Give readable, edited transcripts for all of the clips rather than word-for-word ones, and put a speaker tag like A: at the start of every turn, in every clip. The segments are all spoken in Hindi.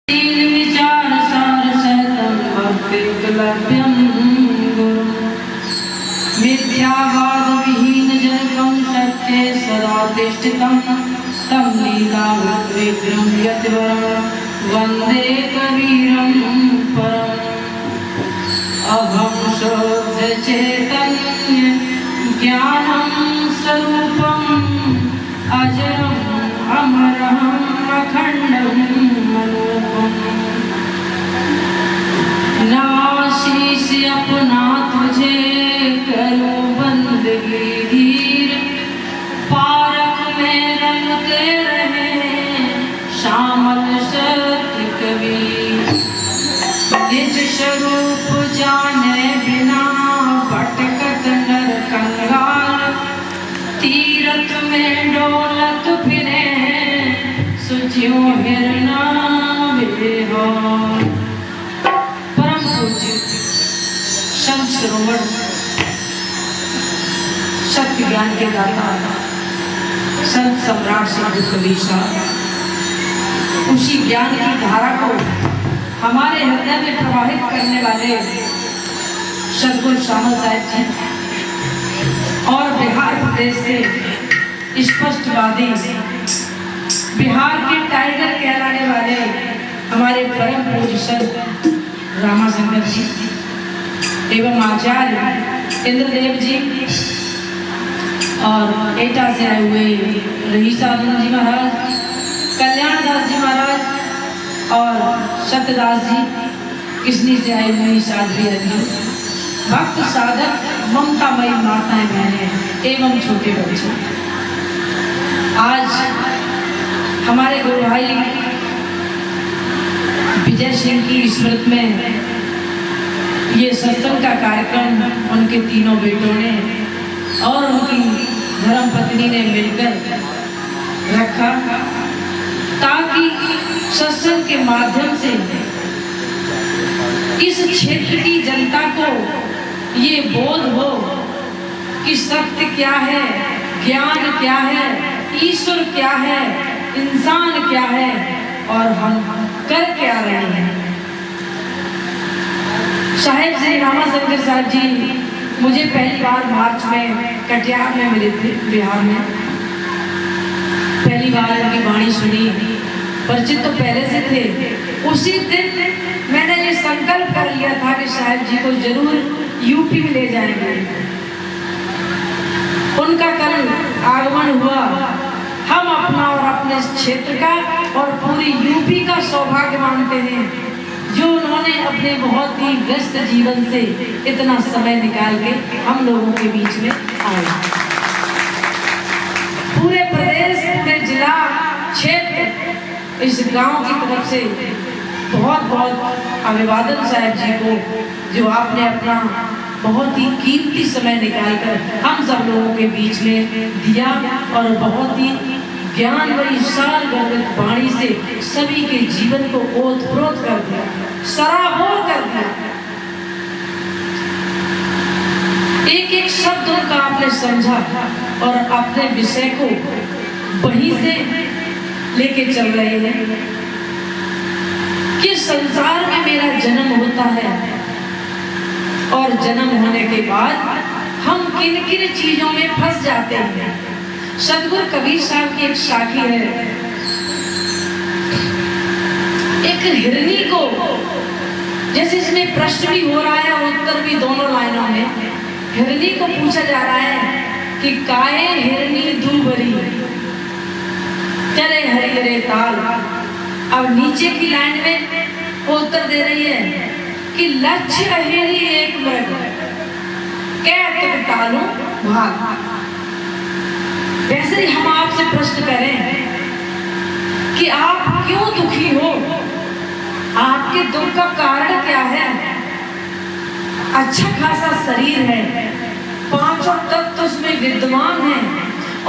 A: विचार सार सहतम भक्तिर्लभ्यं गुरु मिथ्यावाद विहीन जनकं सत्ये सदा तिष्ठितं तं लीलाविग्रहं यतिवरं वन्दे कबीरं परम् अहं शुद्ध चैतन्य ज्ञानं स्वरूपम् अजरं अमरं अखण्डं मनोहरम् नाशीष अपना तुझे करूं बंदगी धीर पारक में रंगते रहे श्यामल सत्य कबीर निज स्वरूप जाने बिना भटकत नर कंगाल तीरथ में डोलत फिरे सुचियों हिरना विहार। परम पूज्य संत सरोवर सत्य ज्ञान के दाता संत सम्राट साधु कबीर साहब उसी ज्ञान की धारा को हमारे हृदय में प्रवाहित करने वाले सदगुरु श्यामल साहब जी और बिहार प्रदेश से स्पष्टवादी बिहार के टाइगर कहलाने वाले हमारे परम पूज्य संत रामाशंकर जी एवं आचार्य इंद्रदेव जी और एटा से आए हुए रहीसानंद जी महाराज, कल्याणदास जी महाराज और सत्यदास जी, किसनी से आए हुए साध्वी अंजू, भक्त साधक ममतामयी माताएं बहनें एवं छोटे बच्चे। आज हमारे गुरु भाई विजय सिंह की स्मृति में ये सत्संग का कार्यक्रम उनके तीनों बेटों ने और उनकी धर्म पत्नी ने मिलकर रखा ताकि सत्संग के माध्यम से इस क्षेत्र की जनता को ये बोध हो कि सत्य क्या है, ज्ञान क्या है, ईश्वर क्या है, इंसान क्या है और हम कर क्या रहे हैं। साहेब श्री रामाशंकर साहब जी मुझे पहली बार मार्च में कटिहार में मिले थे, बिहार में। पहली बार उनकी वाणी सुनी, परिचित तो पहले से थे। उसी दिन मैंने ये संकल्प कर लिया था कि साहब जी को जरूर यूपी में ले जाएंगे। उनका कल आगमन हुआ। हम अपना और अपने क्षेत्र का और पूरी यूपी का सौभाग्य मानते हैं जो उन्होंने अपने बहुत ही व्यस्त जीवन से इतना समय निकाल के हम लोगों के बीच में आए। पूरे प्रदेश, पूरे जिला, क्षेत्र, इस गांव की तरफ से बहुत बहुत अभिवादन साहब जी को जो आपने अपना बहुत ही कीमती समय निकालकर हम सब लोगों के बीच में दिया और बहुत ही ज्ञान व विशाल गर्भित वाणी से सभी के जीवन को ओतप्रोत कर दिया, सराबोर कर दिया। एक एक शब्द उनका आपने समझा और अपने विषय को वहीं से लेके चल रहे हैं कि संसार में मेरा जन्म होता है और जन्म होने के बाद हम किन किन चीजों में फंस जाते हैं। सदगुरु कबीर साहब की एक साखी है। एक हिरनी को, जैसे इसमें प्रश्न भी हो रहा है उत्तर भी दोनों लाइनों में, हिरनी को पूछा जा रहा है कि काहे हिरनी दूबरी चले हरि हरे ताल। अब नीचे की लाइन में वो उत्तर दे रही है कि लक्ष्य अहिरी एक मृग कै तुम टालो भाग। वैसे ही हम आपसे प्रश्न करें कि आप क्यों दुखी हो, आपके दुख का कारण क्या है। अच्छा खासा शरीर है, पांचों तत्व उसमें विद्यमान है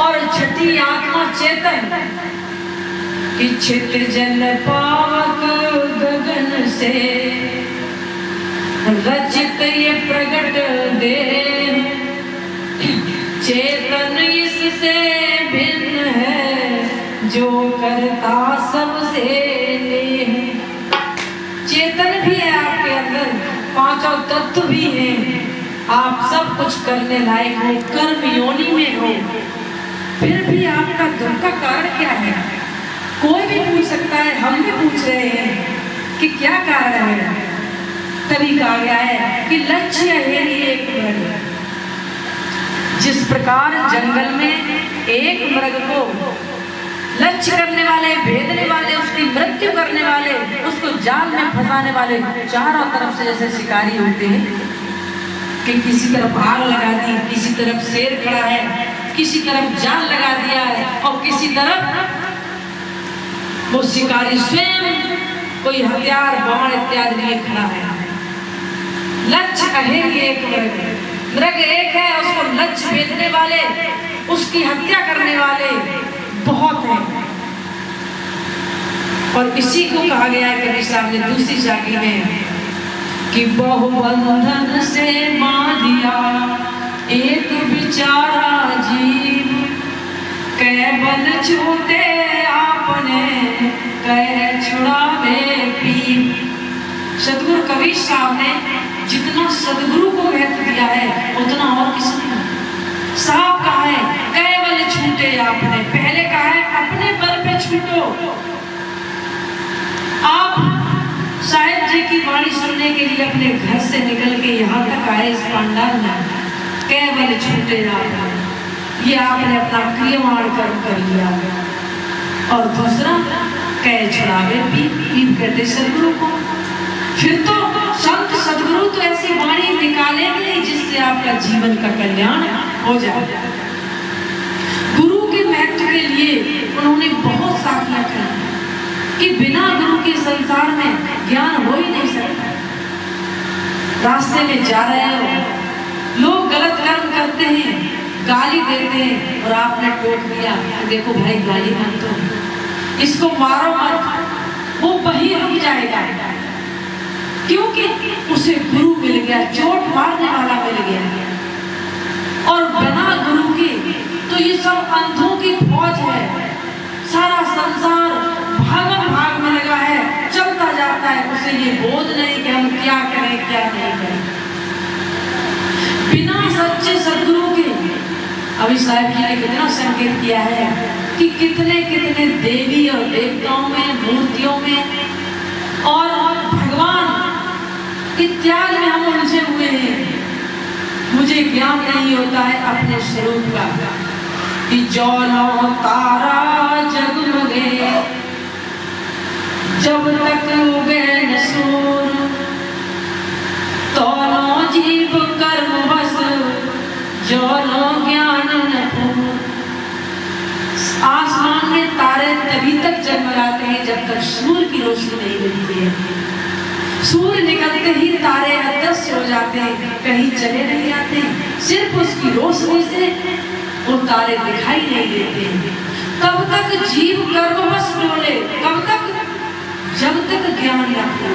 A: और छठी आत्मा चेतन कि क्षेत्र जल पावक गगन से रचित ये प्रगट दे चेतन इससे भिन्न है जो करता सबसे तत्व भी हैं, आप सब कुछ करने लायक हो, कर्म योनि में हो, फिर भी आपका दुख का कारण क्या है? कोई भी पूछ सकता है, हम भी पूछ रहे हैं कि क्या कारण है। तभी कहा गया है कि लक्ष्य है ही एक मृग। जिस प्रकार जंगल में एक मृग को लक्ष्य करने वाले, भेदने वाले, उसकी मृत्यु करने वाले, उसको जाल में फंसाने वाले चारों तरफ से जैसे शिकारी होते हैं कि किसी तरफ आग लगा दी, किसी तरफ शेर खड़ा है, किसी तरफ जाल लगा दिया है, और किसी तरफ वो शिकारी स्वयं कोई हथियार, बाण इत्यादि लिए खड़ा है। लक्ष्य है एक मृग एक है, उसको लक्ष्य भेदने वाले, उसकी हत्या करने वाले बहुत हैं। और इसी को कहा गया है कबीर साहब ने दूसरी शाखी में कि बहुबंधन से बांधिया एक बिचारा जीव, केवल छूटे आपने कह छुड़ावे पीर। सदगुरु कबीर साहब ने जितना सदगुरु को महत्व दिया है उतना और किसी ने साहब कहा है केवल छूटे आपने, पहले कहा है अपने बल पे छूटो। आप साहिब जी की वाणी सुनने के लिए अपने घर से निकल के यहाँ तक आए इस पंडाल में, केवल छूटे आपने, ये आपने अपना क्रियमाण कर्म कर लिया। और दूसरा कह छुड़ावे पीर कहते सदगुरु को। फिर तो संत सदगुरु तो ऐसी वाणी निकालेंगे जिससे आपका जीवन का कल्याण हो जाए। गुरु के महत्व के लिए उन्होंने बहुत साखियां कही कि बिना गुरु के संसार में ज्ञान हो ही नहीं सकता। रास्ते में जा रहे हो, लोग गलत कर्म करते हैं, गाली देते हैं, और आपने टोक दिया, देखो भाई गाली मत दो, इसको मारो मत, वो वही रुक जाएगा क्योंकि उसे गुरु मिल गया, चोट मारने वाला मिल गया। और बिना गुरु के तो ये सब अंधों की फौज है, सारा संसार भागम भाग में लगा है, चलता जाता है, उसे ये बोध नहीं कि हम क्या करें क्या नहीं करें। बिना सच्चे सदगुरु के, अभी साहिब जी ने कितना संकेत किया है कि कितने कितने देवी और देवताओं में, मूर्तियों में और भगवान इत्यादि में हम उलझे हुए हैं। मुझे ज्ञान नहीं होता है अपने स्वरूप का कि जौनो तारा जगमगे जब तक उगे न सूर, तौनो जीव कर्म बस जौनो ज्ञान न पूर। आसमान में तारे तभी तक जगमगाते हैं जब तक सूर्य की रोशनी नहीं मिलती है। सूर्य निकलते ही तारे अदृश्य हो जाते हैं, कहीं चले नहीं जाते, सिर्फ उसकी रोशनी से वो तारे दिखाई नहीं देते। तब तक जीव कर्मवश डोले, कब तक? जब तक ज्ञान न हो।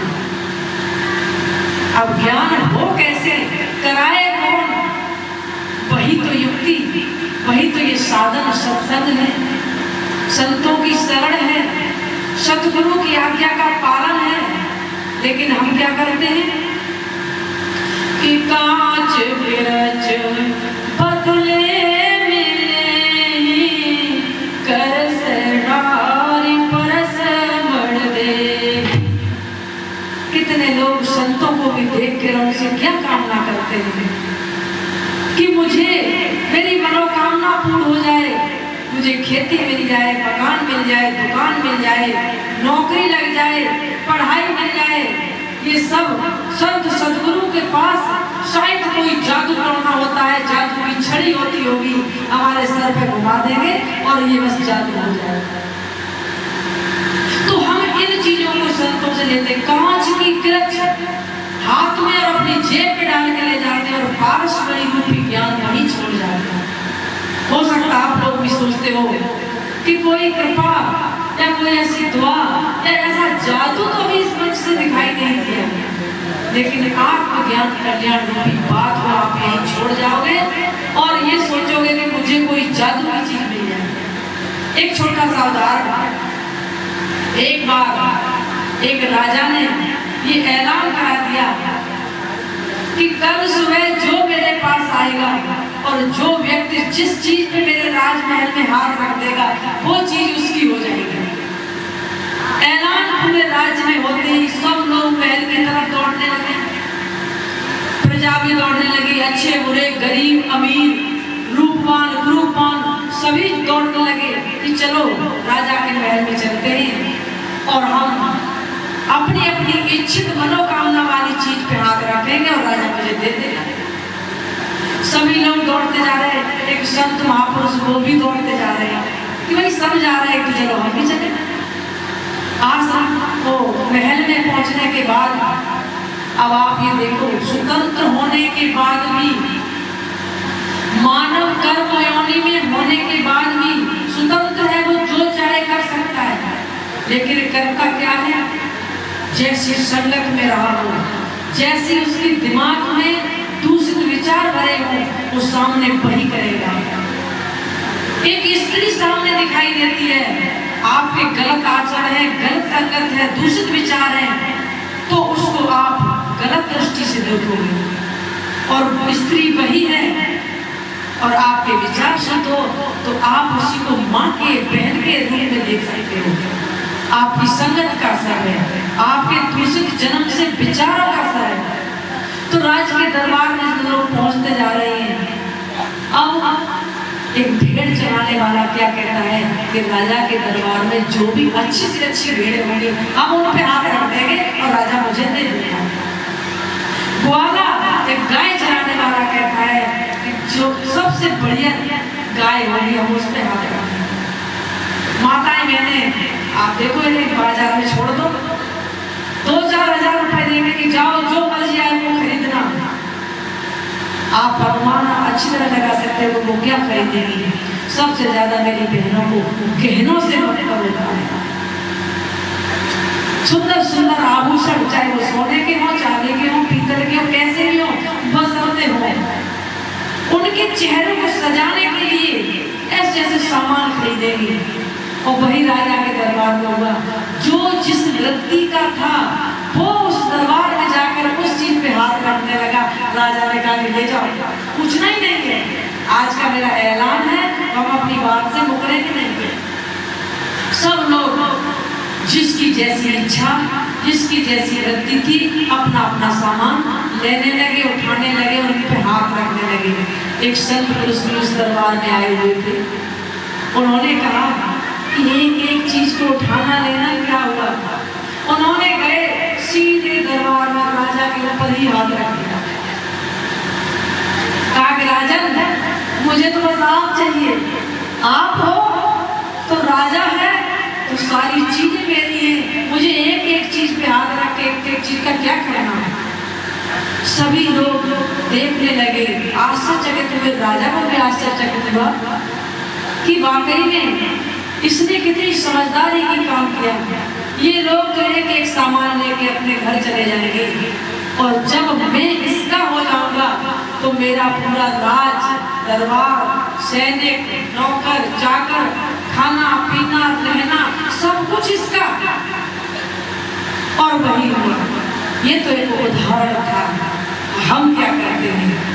A: अब ज्ञान हो कैसे, कराए कौन? वही तो युक्ति, वही तो ये साधन सत्संग है, संतों की शरण है, सतगुरु की आज्ञा का पालन है। लेकिन हम क्या करते हैं कि कांच बिरच बदले मिले कर सरारी परस मर दे। कितने लोग संतों को भी देख कर उनसे क्या कामना करते हैं कि मुझे मेरी मनोकामना पूर्ण हो जाए, मुझे खेती मिल जाए, मकान मिल जाए, दुकान मिल जाए, नौकरी लग जाए, पढ़ाई मिल जाए। ये सब संत सदगुरु के पास शायद कोई जादू करना होता है, जादू की छड़ी होती होगी, हमारे सर पे घुमा देंगे और ये बस जादू हो जाएगा। तो हम इन चीजों को संतों से लेते, कांच की कृच हाथ में और अपनी जेब में डाल के ले जाते हैं और पारस्परिक रूपी ज्ञान वहीं छोड़ जाते हैं। हो सकता आप लोग भी सोचते हो कि कोई कृपा या कोई ऐसी दुआ या ऐसा जादू तो भी इस मंच से दिखाई नहीं दिया, लेकिन आत्मज्ञान कल्याण रूपी बात को आप यहीं छोड़ जाओगे और ये सोचोगे कि मुझे कोई जादू की चीज मिल जाए। एक छोटा सा उदाहरण, एक बार एक राजा ने ये ऐलान करा दिया कि कल सुबह जो मेरे पास आएगा और जो व्यक्ति जिस चीज पे मेरे राजमहल में हाथ रख देगा वो चीज उसकी हो जाएगी। ऐलान पूरे राज्य में होते ही सब लोग महल की तरफ दौड़ने लगे, प्रजा भी दौड़ने लगी, अच्छे बुरे गरीब अमीर रूपवान कुरूपवान सभी दौड़ने लगे कि चलो राजा के महल में चलते हैं और हम अपनी अपनी इच्छित मनोकामना वाली चीज पे हाथ रखेंगे और राजा मुझे दे देगा। सभी लोग दौड़ते जा रहे हैं, एक संत महापुरुष वो भी दौड़ते जा रहे हैं कि भाई सब जा रहे हैं कि चलो हम भी चले। आश्रम को महल में पहुंचने के बाद अब आप ये देखो, स्वतंत्र होने के बाद भी, मानव कर्म योनि में होने के बाद भी स्वतंत्र है, वो जो चाहे कर सकता है, लेकिन करता क्या है? जैसी संगत में रहा हो, जैसी उसके दिमाग में दूषित विचार भरे हो, वो सामने वही करेगा। एक स्त्री सामने दिखाई देती है, आपके गलत आचरण है, गलत संगत है, दूषित विचार है, तो उसको आप गलत दृष्टि से देखोगे और वो स्त्री वही है और आपके विचार शुद्ध हो तो आप उसी को माँ के बहन के रूप में देख सकते हो। आपकी संगत का असर है, आपके दूषित जन्म से विचारों का असर है। तो राज के दरबार में लोग पहुंचते जा रहे हैं। अब एक भेड़ चराने वाला क्या कहता है कि राजा के दरबार में जो भी अच्छी से अच्छी भेड़ होंगी हम उन पे हाथ रख देंगे और राजा मुझे दे देगा। ग्वाला एक गाय चराने वाला कहता है कि जो सबसे बढ़िया गाय होगी हम उस पे हाथ रखेंगे। माताएं बहनें आप देखो इन्हें बाजार में छोड़ दो, 2-4 हजार रुपए देंगे कि जाओ जो मर्जी आए वो खरीदना। आप अनुमान अच्छी तरह लगा सकते हो वो क्या खरीदेंगी। सबसे ज्यादा मेरी बहनों को गहनों से मतलब होता है, सुंदर सुंदर आभूषण, चाहे वो सोने के हो, चांदी के हो, पीतल के हो, कैसे भी हो, बसरते हो, उनके चेहरे को सजाने के लिए ऐसे ऐसे सामान खरीदेंगे। और वही राजा के दरबार में हुआ, जो जिस वृत्ति का था वो उस दरबार में जाकर उस चीज पे हाथ रखने लगा। राजा ने कहा कि ले जाओ, पूछना ही नहीं है, आज का मेरा ऐलान है, हम अपनी बात से मुकरेंगे नहीं। सब लोग जिसकी जैसी इच्छा, जिसकी जैसी वृत्ति थी, अपना अपना सामान लेने लगे, उठाने लगे और उन पे हाथ रखने लगे। एक संत पुरुष उस दरबार में आए हुए थे, उन्होंने कहा कि एक चीज को उठाना लेना क्या हुआ। उन्होंने गए सीधे दरबार में राजा के ऊपर ही हाथ रख दिया। कहा कि राजन मुझे तो बस आप चाहिए, आप हो तो राजा है तो सारी चीजें मेरी हैं, मुझे एक एक चीज पे हाथ रख के एक एक चीज का क्या कहना है। सभी लोग देखने लगे, आश्चर्यचकित हुए, राजा को भी आश्चर्यचकित हुआ कि वाकई में इसने कितनी समझदारी की काम किया। ये लोग जो है कि एक सामान लेके अपने घर चले जाएंगे और जब मैं इसका हो जाऊंगा तो मेरा पूरा राज दरबार, सैनिक, नौकर, चाकर, खाना पीना रहना सब कुछ इसका। और वही हुआ। ये तो एक उदाहरण था, हम क्या करते हैं।